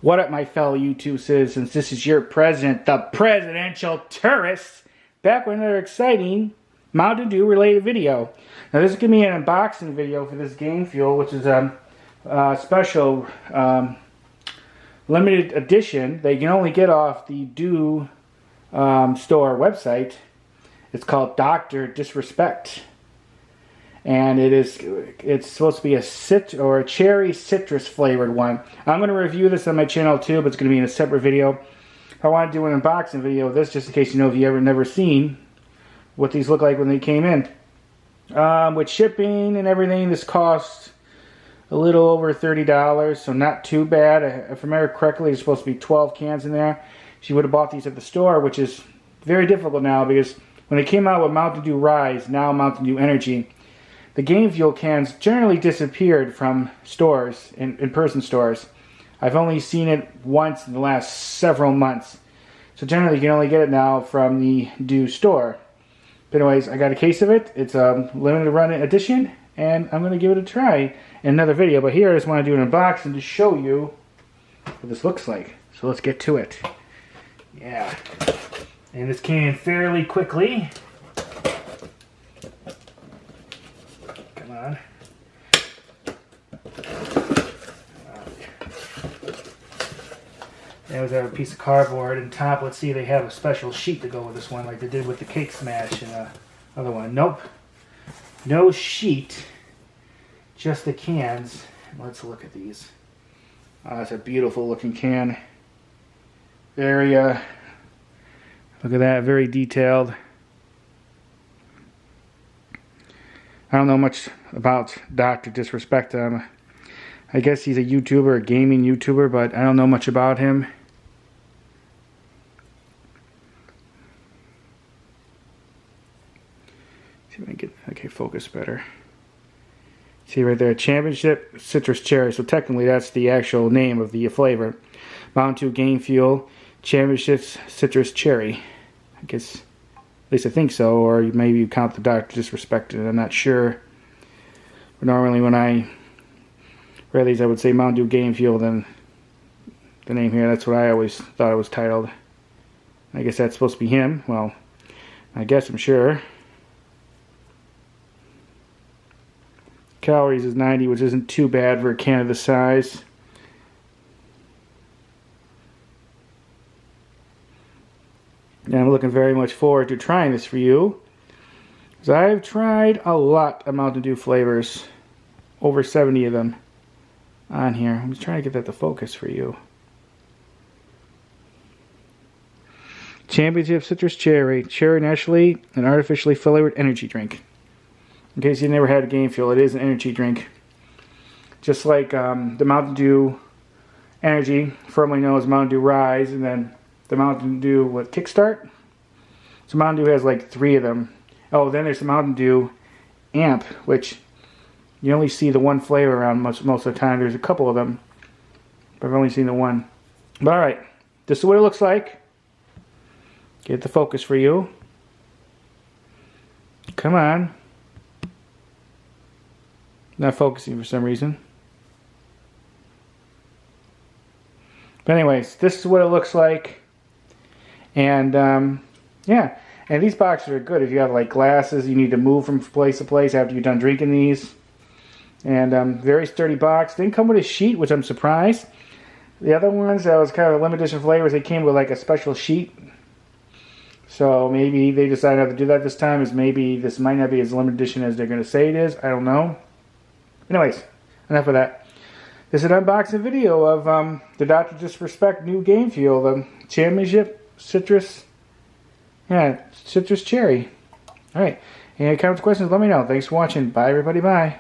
What up, my fellow YouTube citizens? This is your president, the presidential tourist, back with another exciting Mountain Dew related video. Now this is going to be an unboxing video for this Game Fuel, which is a special limited edition that you can only get off the Dew store website. It's called Dr. Disrespect. And it's supposed to be a cherry citrus flavored one. I'm going to review this on my channel too, but it's going to be in a separate video. I want to do an unboxing video of this just in case you know if you ever never seen what these look like when they came in. With shipping and everything, this cost a little over $30, so not too bad. If I remember correctly, there's supposed to be 12 cans in there. She would have bought these at the store, which is very difficult now because when they came out with Mountain Dew Rise, now Mountain Dew Energy, the Game Fuel cans generally disappeared from stores, in-person stores. I've only seen it once in the last several months. So generally you can only get it now from the Dew store. But anyways, I got a case of it. It's a limited run edition, and I'm going to give it a try in another video. But here I just want to do an unboxing to show you what this looks like. So let's get to it. Yeah. And this came in fairly quickly. On. There was a piece of cardboard and top. Let's see, they have a special sheet to go with this one like they did with the Cake Smash and the other one. Nope, no sheet, just the cans. Let's look at these. Oh, it's a beautiful looking can. Very look at that, very detailed. I don't know much about Dr. Disrespect. I guess he's a YouTuber, a gaming YouTuber, but I don't know much about him. See if I can get, okay, focus better. See right there, Championship Citrus Cherry. So technically that's the actual name of the flavor. Mountain Dew Game Fuel Championship Citrus Cherry. I guess, at least I think so, or maybe you count the Dr. Disrespect, and I'm not sure. But normally when I read these, I would say Mountain Dew Game Fuel, then the name here. That's what I always thought it was titled. I guess that's supposed to be him. Well, I guess I'm sure. Calories is 90, which isn't too bad for a can of this size. And I'm looking very much forward to trying this for you. Because I've tried a lot of Mountain Dew flavors. Over 70 of them on here. I'm just trying to get that to focus for you. Championship Citrus Cherry. Cherry naturally and artificially flavored energy drink. In case you never had a Game Fuel, it is an energy drink. Just like the Mountain Dew Energy, formerly known as Mountain Dew Rise, and then the Mountain Dew with Kickstart. So Mountain Dew has like 3 of them. Oh, then there's the Mountain Dew Amp, which you only see the one flavor around most of the time. There's a couple of them, but I've only seen the one. But alright, this is what it looks like. Get the focus for you. Come on. Not focusing for some reason. But anyways, this is what it looks like. And yeah, and these boxes are good if you have like glasses you need to move from place to place after you're done drinking these. And very sturdy box. Didn't come with a sheet, which I'm surprised. The other ones that was kind of limited edition flavors, they came with like a special sheet. So maybe they decided not to do that this time, as maybe this might not be as limited edition as they're going to say it is. I don't know. Anyways, enough of that. This is an unboxing video of the Dr. Disrespect new Game Fuel, the Championship Citrus, Citrus Cherry. Alright, any comments, questions, let me know. Thanks for watching. Bye everybody, bye.